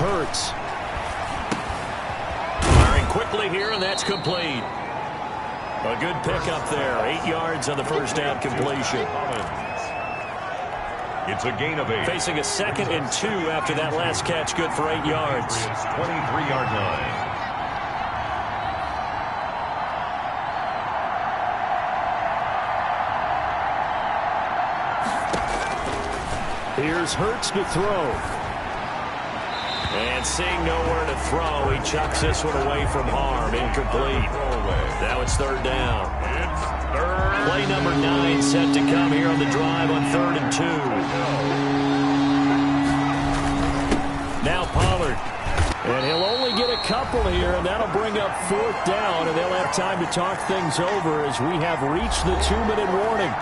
Hurts. Firing quickly here, and that's complete. A good pickup there. 8 yards on the first down completion. It's a gain of 8. Facing a 2nd and 2 after that last catch, good for 8 yards. 23-yard line. Here's Hurts to throw. And seeing nowhere to throw, he chucks this one away from harm. Incomplete. Now it's 3rd down. Play number 9 set to come here on the drive on 3rd and 2. Now Pollard. And he'll only get a couple here, and that'll bring up 4th down, and they'll have time to talk things over as we have reached the 2-minute warning.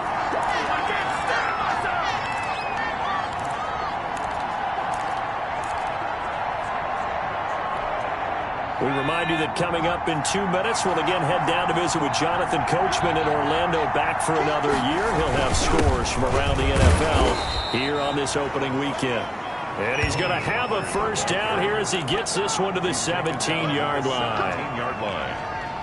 We remind you that coming up in 2 minutes, we'll again head down to visit with Jonathan Coachman in Orlando, back for another year. He'll have scores from around the NFL here on this opening weekend. And he's going to have a first down here as he gets this one to the 17-yard line.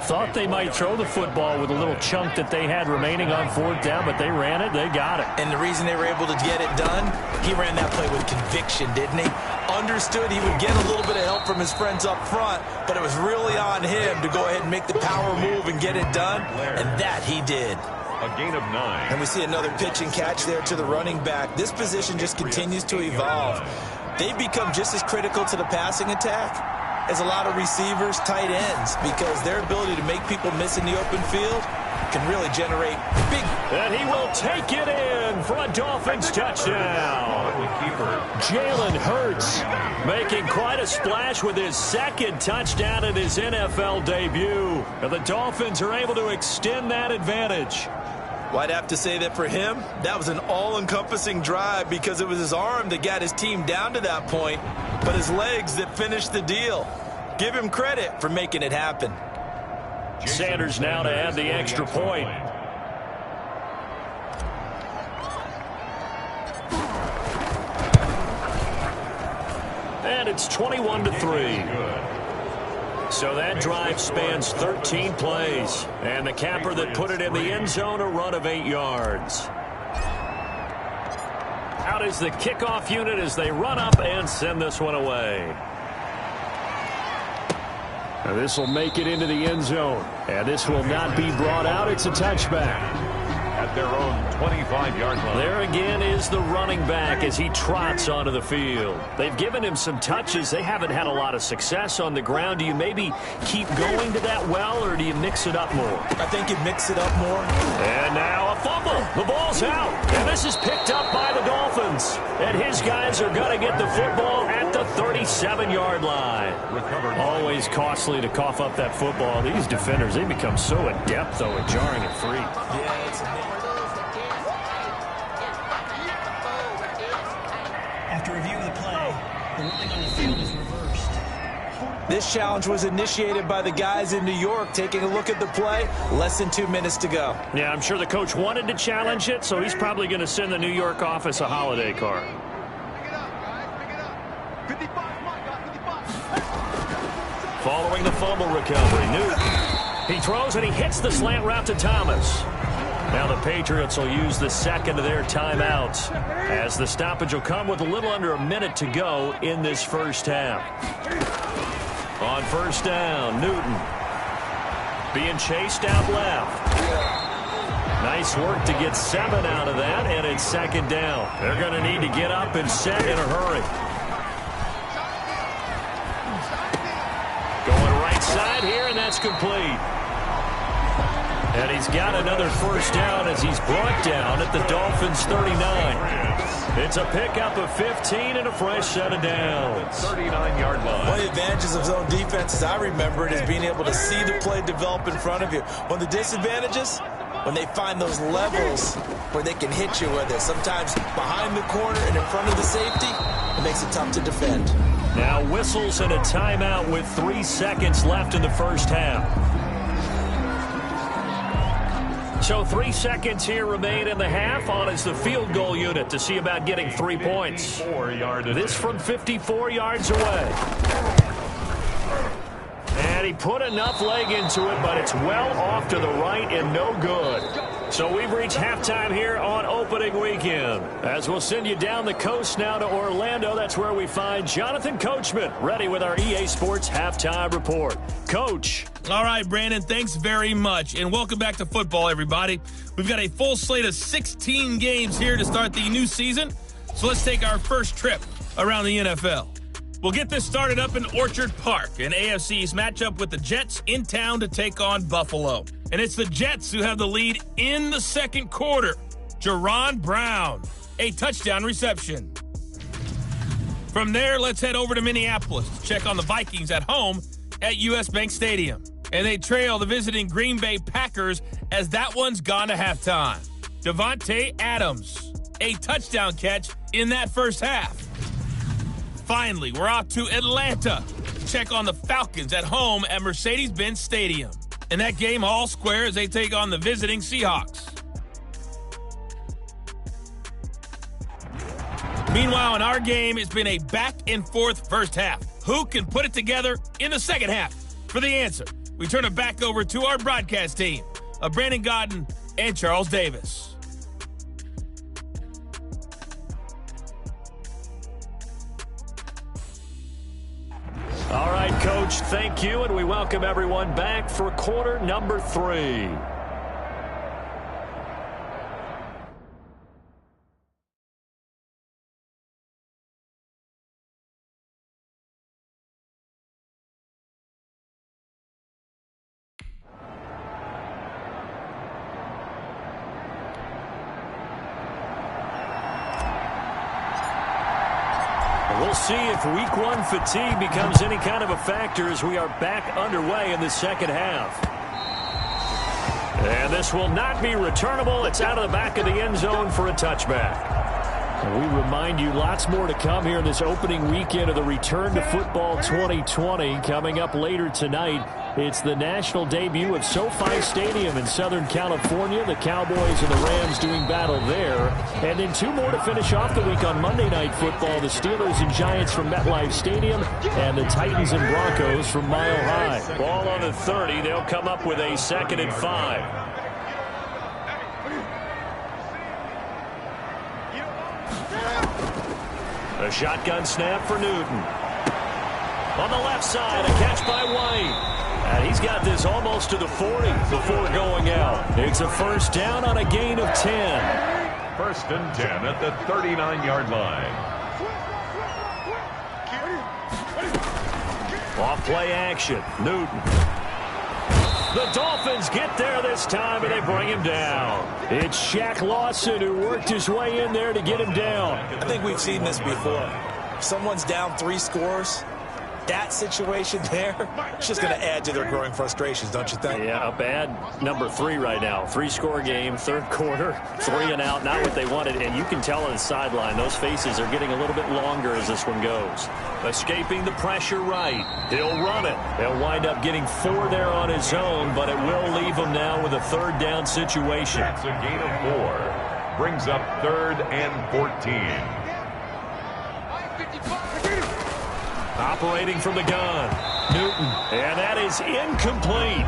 Thought they might throw the football with a little chunk that they had remaining on 4th down, but they ran it, they got it. And the reason they were able to get it done, he ran that play with conviction, didn't he? Understood he would get a little bit of help from his friends up front, but it was really on him to go ahead and make the power move and get it done, and that he did. A gain of 9. And we see another pitch and catch there to the running back. This position just continues to evolve. They've become just as critical to the passing attack as a lot of receivers, tight ends, because their ability to make people miss in the open field can really generate big. And he will take it in for a Dolphins touchdown. Jalen Hurts making quite a splash with his 2nd touchdown in his NFL debut. And the Dolphins are able to extend that advantage. Well, I'd have to say that for him, that was an all-encompassing drive because it was his arm that got his team down to that point, but his legs that finished the deal. Give him credit for making it happen. Sanders now to add the extra point. And it's 21-3. So that drive spans 13 plays. And the capper that put it in the end zone, a run of 8 yards. Out is the kickoff unit as they run up and send this one away. Now this will make it into the end zone. And this will not be brought out. It's a touchback. At their own 25-yard line. There again is the running back as he trots onto the field. They've given him some touches. They haven't had a lot of success on the ground. Do you maybe keep going to that well, or do you mix it up more? I think you mix it up more. And now a fumble. The ball's out. And this is picked up by the Dolphins. And his guys are going to get the football at the 37-yard line. Always costly to cough up that football. These defenders, they become so adept, though, at jarring it free. Yeah, it's After reviewing the play, the ruling on the field is reversed. This challenge was initiated by the guys in New York. Taking a look at the play, less than 2 minutes to go. Yeah, I'm sure the coach wanted to challenge it, so he's probably going to send the New York office a holiday card. Following the fumble recovery, Newton. He throws and he hits the slant route to Thomas. Now the Patriots will use the 2nd of their timeouts as the stoppage will come with a little under a minute to go in this first half. On first down, Newton being chased out left. Nice work to get 7 out of that, and it's 2nd down. They're going to need to get up and set in a hurry. Going right side here, and that's complete. And he's got another first down as he's brought down at the Dolphins' 39. It's a pickup of 15 and a fresh set of downs. 39-yard line. One of the advantages of zone defense, as I remember it, is being able to see the play develop in front of you. One of the disadvantages, when they find those levels where they can hit you with it, sometimes behind the corner and in front of the safety, it makes it tough to defend. Now whistles and a timeout with 3 seconds left in the first half. So 3 seconds here remain in the half. On is the field goal unit to see about getting 3 points. 4-yard This from 54 yards away. And he put enough leg into it, but it's well off to the right and no good. So we've reached halftime here on opening weekend. As we'll send you down the coast now to Orlando, that's where we find Jonathan Coachman ready with our EA Sports Halftime Report. Coach. All right, Brandon, thanks very much. And welcome back to football, everybody. We've got a full slate of 16 games here to start the new season. So let's take our first trip around the NFL. We'll get this started up in Orchard Park, an AFC's matchup with the Jets in town to take on Buffalo. And it's the Jets who have the lead in the second quarter. Jerron Brown, a touchdown reception. From there, let's head over to Minneapolis to check on the Vikings at home at US Bank Stadium. And they trail the visiting Green Bay Packers as that one's gone to halftime. Devontae Adams, a touchdown catch in that first half. Finally, we're off to Atlanta to check on the Falcons at home at Mercedes-Benz Stadium. And that game all square as they take on the visiting Seahawks. Meanwhile, in our game, it's been a back-and-forth first half. Who can put it together in the second half? For the answer, we turn it back over to our broadcast team of Brandon Godden and Charles Davis. All right, Coach, thank you, and we welcome everyone back for quarter number 3. We'll see if week 1 fatigue becomes any kind of a factor as we are back underway in the second half. And this will not be returnable. It's out of the back of the end zone for a touchback. And we remind you lots more to come here in this opening weekend of the Return to Football 2020. Coming up later tonight, it's the national debut of SoFi Stadium in Southern California. The Cowboys and the Rams doing battle there. And then 2 more to finish off the week on Monday Night Football. The Steelers and Giants from MetLife Stadium and the Titans and Broncos from Mile High. Ball on the 30. They'll come up with a 2nd and 5. A shotgun snap for Newton. On the left side, a catch by White. And he's got this almost to the 40 before going out. It's a first down on a gain of 10. First and 10 at the 39-yard line. Off play action. Newton. The Dolphins get there this time, and they bring him down. It's Shaq Lawson who worked his way in there to get him down. I think we've seen this before. If someone's down 3 scores, that situation there, it's just going to add to their growing frustrations, don't you think? Yeah, a bad number 3 right now. 3-score game, third quarter, 3 and out, not what they wanted. And you can tell on the sideline, those faces are getting a little bit longer as this one goes. Escaping the pressure right. He'll run it. He'll wind up getting 4 there on his own, but it will leave him now with a 3rd down situation. That's a gain of 4. Brings up 3rd and 14. Operating from the gun, Newton, and that is incomplete.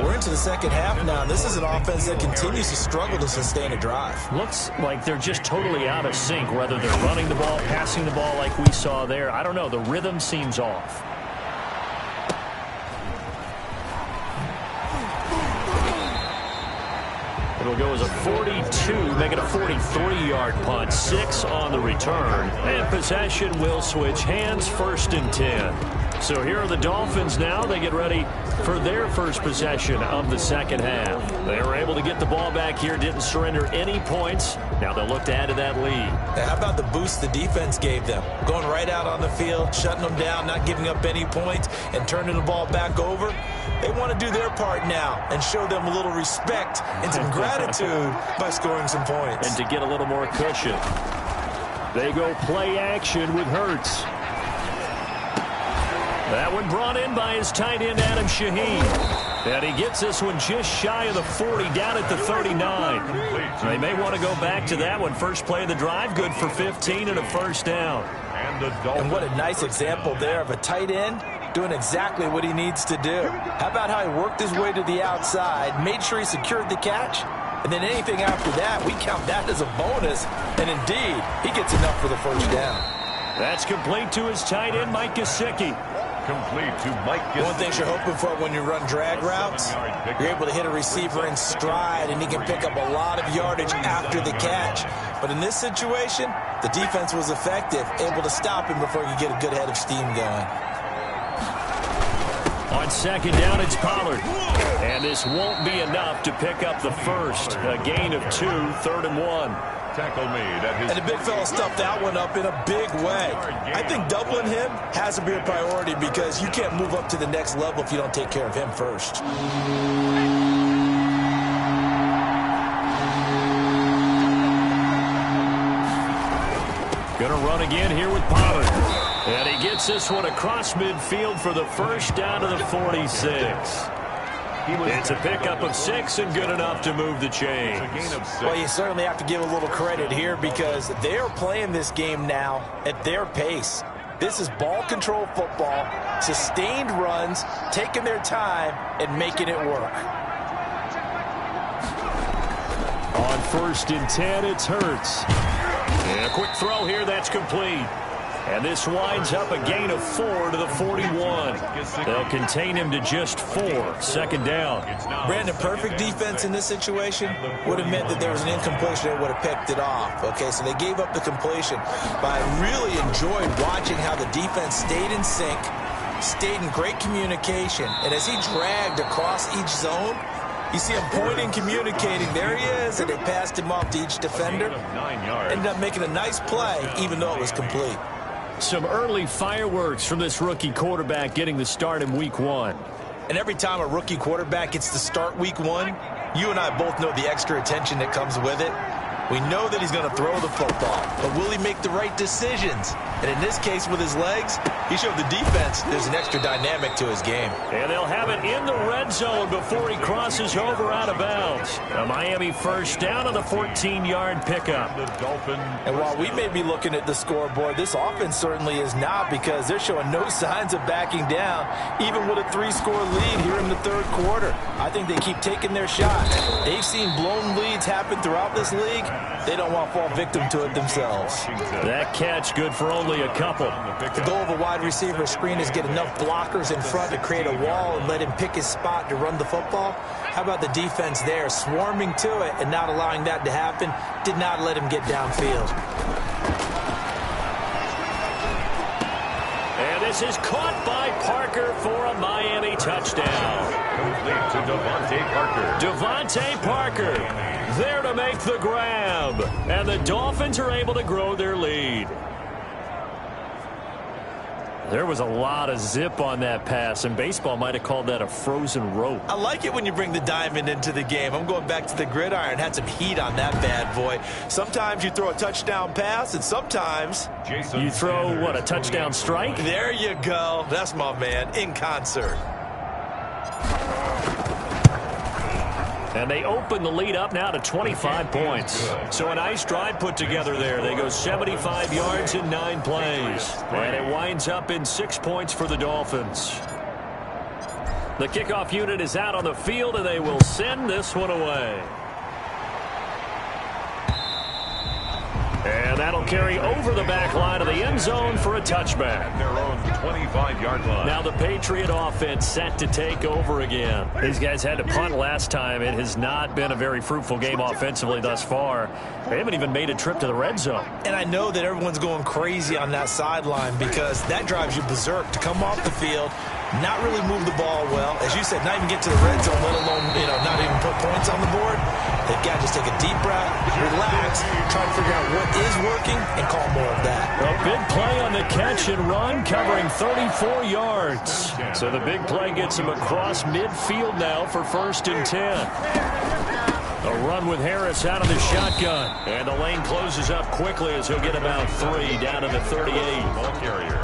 We're into the second half now. This is an offense that continues to struggle to sustain a drive. Looks like they're just totally out of sync, whether they're running the ball, passing the ball like we saw there. I don't know. The rhythm seems off. It'll go as a 42, make it a 43-yard punt, 6 on the return. And possession will switch hands, 1st and 10. So here are the Dolphins now. They get ready for their first possession of the second half. They were able to get the ball back here, didn't surrender any points. Now they'll look to add to that lead. How about the boost the defense gave them? Going right out on the field, shutting them down, not giving up any points, and turning the ball back over. They want to do their part now and show them a little respect and some gratitude by scoring some points. And to get a little more cushion. They go play action with Hurts. That one brought in by his tight end, Adam Shaheen. And he gets this one just shy of the 40, down at the 39. They may want to go back to that one. First play of the drive, good for 15 and a first down. And what a nice example there of a tight end doing exactly what he needs to do. How about how he worked his way to the outside, made sure he secured the catch, and then anything after that, we count that as a bonus. And indeed, he gets enough for the first down. That's complete to his tight end, Mike Gesicki. Complete to Mike Gesicki. One thing you're hoping for when you run drag routes, you're able to hit a receiver in stride, and he can pick up a lot of yardage after the catch. But in this situation, the defense was effective, able to stop him before he could get a good head of steam going. On second down, it's Pollard. And this won't be enough to pick up the first. A gain of 2, 3rd and 1. Tackle made at his. And the big fella stuffed that one up in a big way. I think doubling him has to be a priority because you can't move up to the next level if you don't take care of him first. Gonna run again here with Pollard. And he gets this one across midfield for the first down to the 46. It's a pickup of 6 and good enough to move the chains. Well, you certainly have to give a little credit here because they are playing this game now at their pace. This is ball control football, sustained runs, taking their time and making it work. On 1st and 10, it's Hurts. And a quick throw here, that's complete. And this winds up a gain of 4 to the 41. They'll contain him to just 4. 2nd down. Brandon, perfect defense in this situation would have meant that there was an incompletion that would have picked it off. Okay, so they gave up the completion. But I really enjoyed watching how the defense stayed in sync, stayed in great communication. And as he dragged across each zone, you see him pointing, communicating. There he is, and they passed him off to each defender. Ended up making a nice play, even though it was complete. Some early fireworks from this rookie quarterback getting the start in week 1. And every time a rookie quarterback gets to start week 1, you and I both know the extra attention that comes with it. We know that he's going to throw the football, but will he make the right decisions? And in this case, with his legs, he showed the defense there's an extra dynamic to his game. And they'll have it in the red zone before he crosses over out of bounds. A Miami first down on the 14-yard pickup. And while we may be looking at the scoreboard, this offense certainly is not because they're showing no signs of backing down, even with a 3-score lead here in the 3rd quarter. I think they keep taking their shots. They've seen blown leads happen throughout this league. They don't want to fall victim to it themselves. That catch good for only a couple. The goal of a wide receiver screen is get enough blockers in front to create a wall and let him pick his spot to run the football. How about the defense there, swarming to it and not allowing that to happen? Did not let him get downfield. And this is caught by Parker for a Miami touchdown. Complete to Devontae Parker. Devontae Parker there to make the grab. And the Dolphins are able to grow their lead. There was a lot of zip on that pass, and baseball might have called that a frozen rope. I like it when you bring the diamond into the game. I'm going back to the gridiron. Had some heat on that bad boy. Sometimes you throw a touchdown pass, and sometimes you throw, what, a touchdown strike? There you go. That's my man, in concert. And they open the lead up now to 25 points. So a nice drive put together there. They go 75 yards in 9 plays. And it winds up in 6 points for the Dolphins. The kickoff unit is out on the field, and they will send this one away. And that'll carry over the back line of the end zone for a touchback. Their own 25-yard line. Now the Patriot offense set to take over again. These guys had to punt last time. It has not been a very fruitful game offensively thus far. They haven't even made a trip to the red zone. And I know that everyone's going crazy on that sideline because that drives you berserk to come off the field, not really move the ball well. As you said, not even get to the red zone, let alone, not even put points on the board. They've got to just take a deep breath, relax, try to figure out what is working, and call more of that. A big play on the catch and run, covering 34 yards. So the big play gets him across midfield now for 1st and 10. A run with Harris out of the shotgun. And the lane closes up quickly as he'll get about 3 down to the 38. Ball carrier.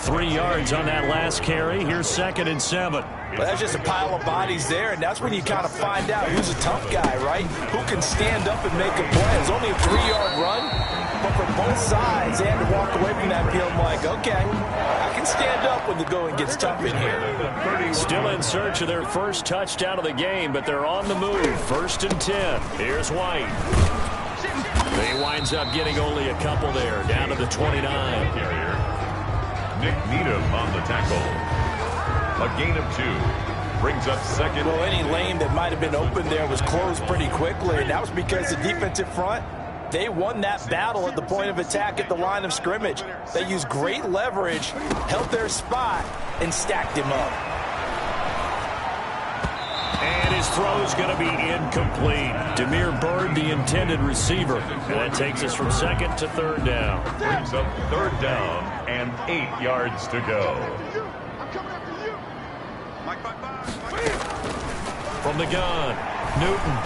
3 yards on that last carry. Here's 2nd and 7. Well, that's just a pile of bodies there, and that's when you kind of find out who's a tough guy, right? Who can stand up and make a play. It's only a 3-yard run, but for both sides, they had to walk away from that field like, okay, I can stand up when the going gets tough in here. Still in search of their first touchdown of the game, but they're on the move. 1st and 10. Here's White. He winds up getting only a couple there, down to the 29. Nick Needham on the tackle. A gain of 2. Brings up 2nd. Well, any lane that might have been open there was closed pretty quickly, and that was because the defensive front, they won that battle at the point of attack at the line of scrimmage. They used great leverage, held their spot, and stacked him up. And his throw's going to be incomplete. Demir Bird, the intended receiver. And that takes us from 2nd to 3rd down. Brings up 3rd down and 8 yards to go. From the gun, Newton.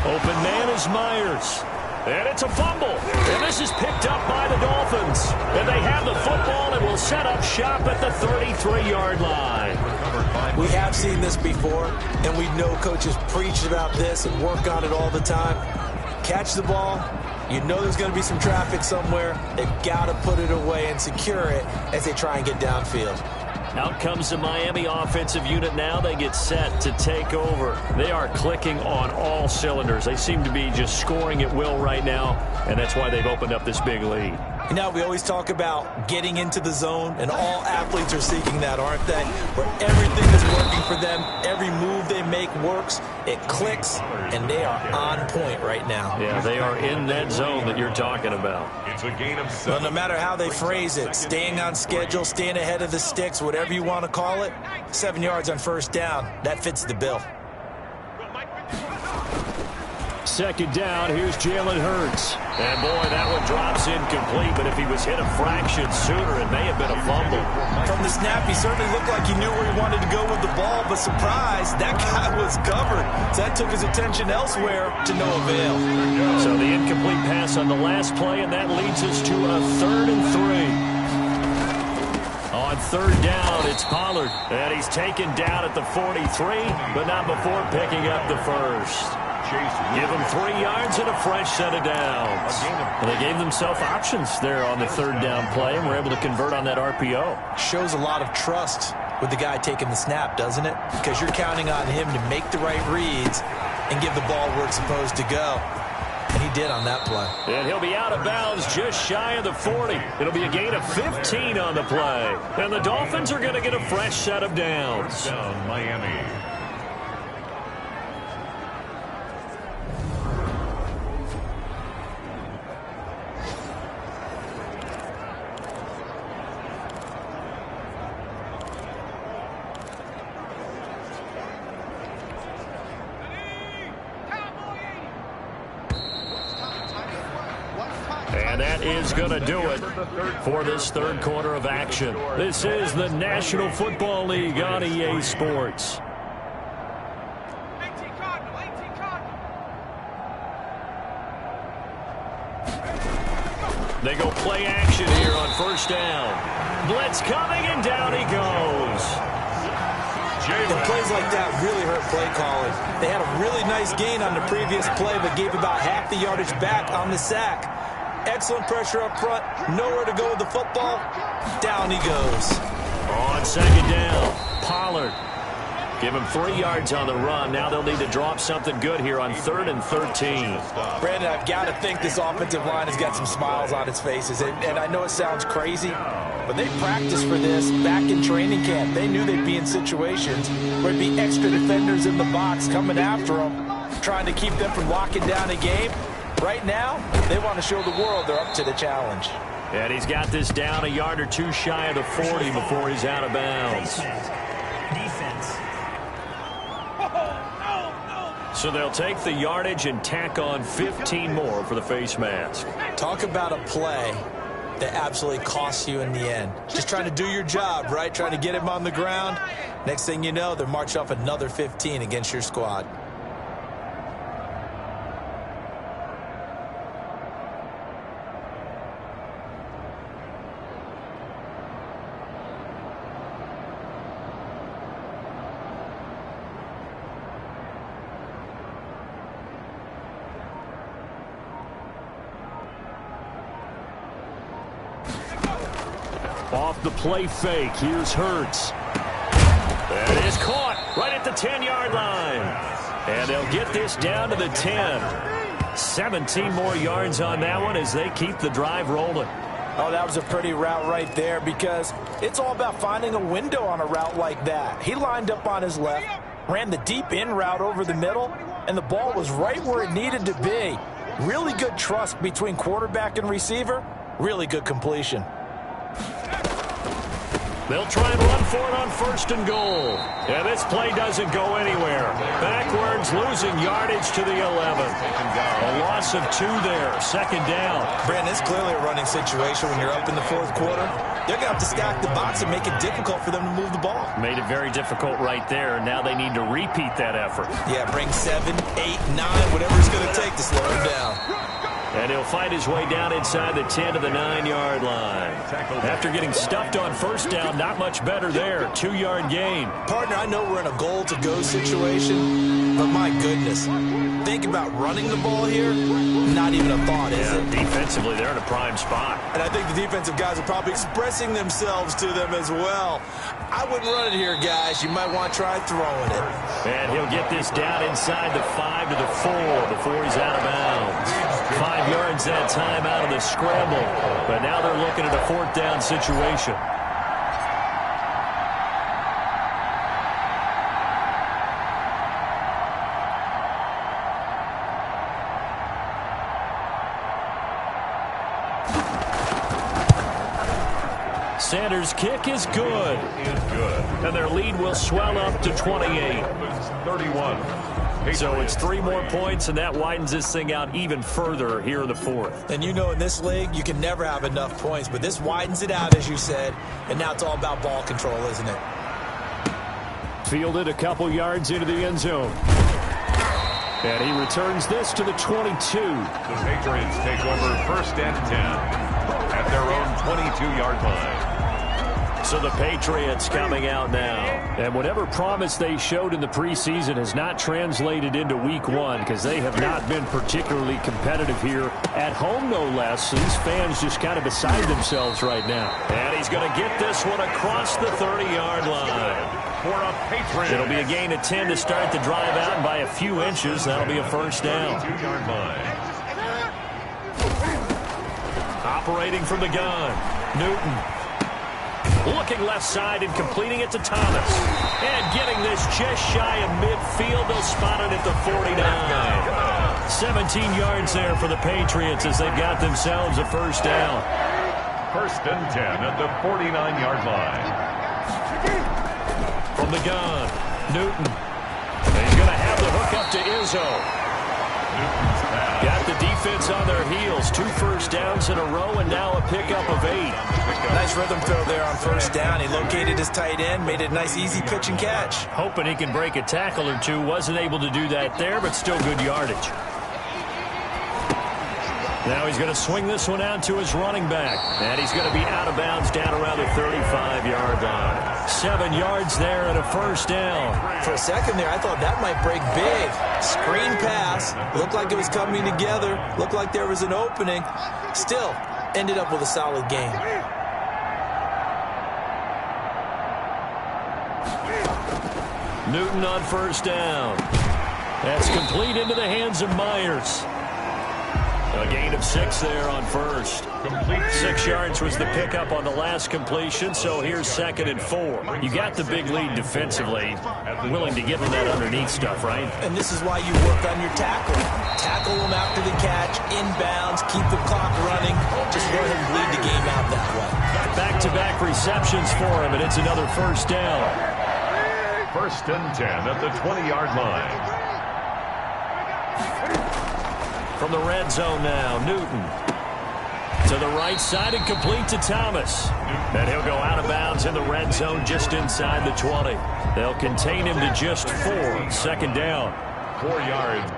Open man is Myers. And it's a fumble. And this is picked up by the Dolphins. And they have the football and will set up shop at the 33-yard line. We have seen this before, and we know coaches preach about this and work on it all the time. Catch the ball. You know there's going to be some traffic somewhere. They've got to put it away and secure it as they try and get downfield. Out comes the Miami offensive unit now. They get set to take over. They are clicking on all cylinders. They seem to be just scoring at will right now, and that's why they've opened up this big lead. You know, we always talk about getting into the zone, and all athletes are seeking that, aren't they? Where everything is working for them, every move they make works, it clicks, and they are on point right now. Yeah, they are in that zone that you're talking about. It's a gain of 7. Well, no matter how they phrase it, staying on schedule, staying ahead of the sticks, whatever you want to call it, 7 yards on 1st down, that fits the bill. 2nd down, here's Jalen Hurts. And boy, that one drops incomplete, but if he was hit a fraction sooner, it may have been a fumble. From the snap, he certainly looked like he knew where he wanted to go with the ball, but surprise, that guy was covered. So that took his attention elsewhere to no avail. So the incomplete pass on the last play, and that leads us to a 3rd and 3. On 3rd down, it's Pollard. And he's taken down at the 43, but not before picking up the first. Give him 3 yards and a fresh set of downs. And they gave themselves options there on the 3rd down play and were able to convert on that RPO. Shows a lot of trust with the guy taking the snap, doesn't it? Because you're counting on him to make the right reads and give the ball where it's supposed to go. And he did on that play. And he'll be out of bounds just shy of the 40. It'll be a gain of 15 on the play. And the Dolphins are going to get a fresh set of downs. Down Miami. And that is going to do it for this 3rd quarter of action. This is the National Football League on EA Sports. They go play action here on 1st down. Blitz coming, and down he goes. And plays like that really hurt play calling. They had a really nice gain on the previous play, but gave about half the yardage back on the sack. Excellent pressure up front. Nowhere to go with the football. Down he goes. On 2nd down, Pollard. Give him 3 yards on the run. Now they'll need to drop something good here on 3rd and 13. Brandon, I've got to think this offensive line has got some smiles on its faces. And I know it sounds crazy, but they practiced for this back in training camp. They knew they'd be in situations where there'd be extra defenders in the box coming after them, trying to keep them from locking down a game. Right now, they want to show the world they're up to the challenge. And he's got this down a yard or two shy of the 40 before he's out of bounds. Defense. So they'll take the yardage and tack on 15 more for the face mask. Talk about a play that absolutely costs you in the end. Just trying to do your job, right? Trying to get him on the ground. Next thing you know, they're marching off another 15 against your squad. off the play fake. Here's Hurts. That is caught right at the 10-yard line. And they'll get this down to the 10. 17 more yards on that one as they keep the drive rolling. Oh, that was a pretty route right there because it's all about finding a window on a route like that. He lined up on his left, ran the deep in route over the middle, and the ball was right where it needed to be. Really good trust between quarterback and receiver. Really good completion. They'll try and run for it on 1st and goal. And this play doesn't go anywhere. Backwards, losing yardage to the 11. A loss of 2 there. 2nd down. Brandon, it's clearly a running situation when you're up in the 4th quarter. They're going to have to stack the box and make it difficult for them to move the ball. Made it very difficult right there, and now they need to repeat that effort. Yeah, bring 7, 8, 9, whatever it's going to take to slow him down. And he'll fight his way down inside the 10 to the 9-yard line. After getting stuffed on 1st down, not much better there. 2-yard gain. Partner, I know we're in a goal-to-go situation, but my goodness. Think about running the ball here. Not even a thought, is it? Defensively, they're in a prime spot. And I think the defensive guys are probably expressing themselves to them as well. I wouldn't run it here, guys. You might want to try throwing it. And he'll get this down inside the 5 to the 4 before he's out of bounds. 5 yards that time out of the scramble. But now they're looking at a 4th down situation. Sanders' kick is good. And their lead will swell up to 28. 31. So it's 3 more points, and that widens this thing out even further here in the 4th. And you know in this league, you can never have enough points, but this widens it out, as you said, and now it's all about ball control, isn't it? Fielded a couple yards into the end zone. And he returns this to the 22. The Patriots take over 1st and 10 at their own 22-yard line. So the Patriots coming out now. And whatever promise they showed in the preseason has not translated into week 1 because they have not been particularly competitive here at home, no less. So these fans just kind of beside themselves right now. And he's going to get this one across the 30-yard line. For a Patriot. It'll be a gain of 10 to start the drive out, and by a few inches, that'll be a 1st down. 2-yard line. Operating from the gun, Newton. Looking left side and completing it to Thomas. And getting this just shy of midfield. They'll spot it at the 49. 17 yards there for the Patriots as they've got themselves a 1st down. 1st and 10 at the 49-yard line. From the gun, Newton. He's going to have the hook up to Izzo. Got the defense on their heels. 2 first downs in a row, and now a pickup of 8. Nice rhythm throw there on 1st down. He located his tight end, made it a nice, easy pitch and catch. Hoping he can break a tackle or two. Wasn't able to do that there, but still good yardage. Now he's going to swing this one out to his running back. And he's going to be out of bounds down around the 35-yard line. 7 yards there and a 1st down. For a second there, I thought that might break big. Screen pass. Looked like it was coming together. Looked like there was an opening. Still, ended up with a solid game. Newton on 1st down. That's complete into the hands of Myers. A gain of 6 there on 1st. 6 yards was the pickup on the last completion, so here's 2nd and 4. You got the big lead defensively. Willing to give them that underneath stuff, right? And this is why you work on your tackle. Tackle them after the catch, inbounds, keep the clock running. Just go ahead and bleed the game out that way. Back-to-back receptions for him, and it's another 1st down. 1st and 10 at the 20-yard line. From the red zone now, Newton. To the right side and complete to Thomas. And he'll go out of bounds in the red zone just inside the 20. They'll contain him to just 4. 2nd down. 4 yards.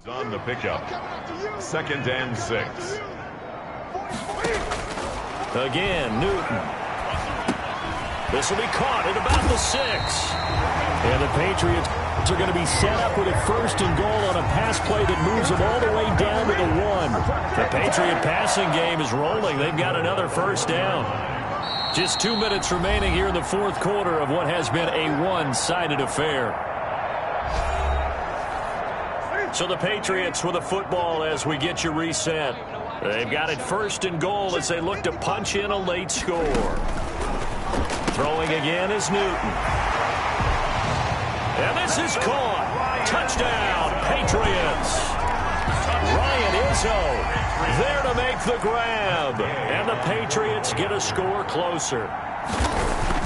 On the pickup. 2nd and 6. Again, Newton. This will be caught at about the 6. And the Patriots are going to be set up with a 1st and goal on a pass play that moves them all the way down to the 1. The Patriot passing game is rolling. They've got another 1st down. Just 2 minutes remaining here in the 4th quarter of what has been a one-sided affair. So the Patriots with a football as we get you reset. They've got it 1st and goal as they look to punch in a late score. Throwing again is Newton. And this is caught. Touchdown, Patriots. Ryan Izzo there to make the grab. And the Patriots get a score closer.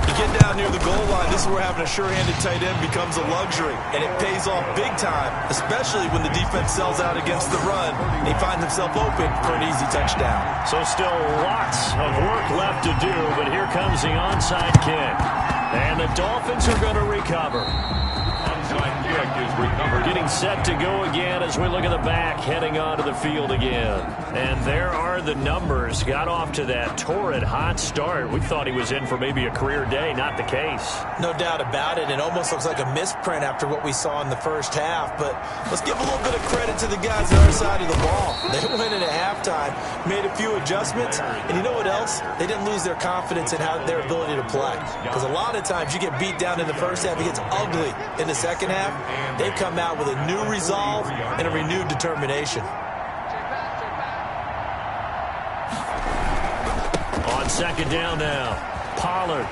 You get down near the goal line, this is where having a sure-handed tight end becomes a luxury. And it pays off big time, especially when the defense sells out against the run. And he finds himself open for an easy touchdown. So still lots of work left to do, but here comes the onside kick. And the Dolphins are going to recover. Onside kick is recovered. Getting set to go again as we look at the back, heading onto the field again. And there are the numbers. Got off to that torrid hot start. We thought he was in for maybe a career day. Not the case. No doubt about it. It almost looks like a misprint after what we saw in the first half. But let's give a little bit of credit to the guys on our side of the ball. They went in at halftime, made a few adjustments, and you know what else? They didn't lose their confidence in their ability to play. Because a lot of times you get beat down in the first half, it gets ugly in the second half. They've come out with a new resolve and a renewed determination. On 2nd down now, Pollard.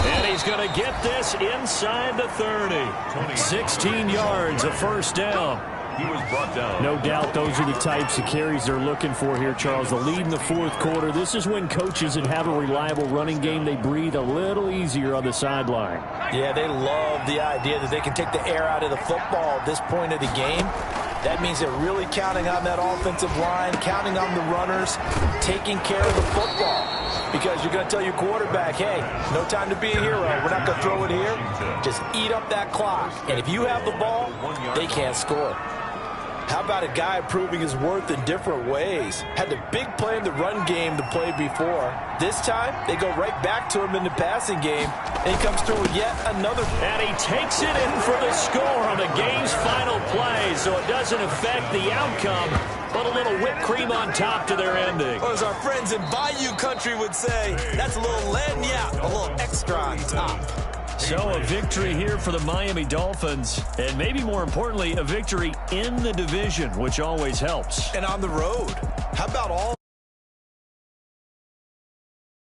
And he's going to get this inside the 30. 16 yards, a 1st down. He was brought down. No doubt those are the types of carries they're looking for here, Charles. The lead in the 4th quarter. This is when coaches that have a reliable running game, they breathe a little easier on the sideline. Yeah, they love the idea that they can take the air out of the football at this point of the game. That means they're really counting on that offensive line, counting on the runners, taking care of the football. Because you're going to tell your quarterback, hey, no time to be a hero. We're not going to throw it here. Just eat up that clock. And if you have the ball, they can't score. How about a guy proving his worth in different ways? Had the big play in the run game to play before. This time, they go right back to him in the passing game, and he comes through with yet another. And he takes it in for the score on the game's final play, so it doesn't affect the outcome, but a little whipped cream on top to their ending. Or as our friends in Bayou Country would say, that's a little lagniappe, a little extra on top. So a victory here for the Miami Dolphins, and maybe more importantly, a victory in the division, which always helps. And on the road. How about all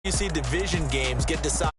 you see division games get decided?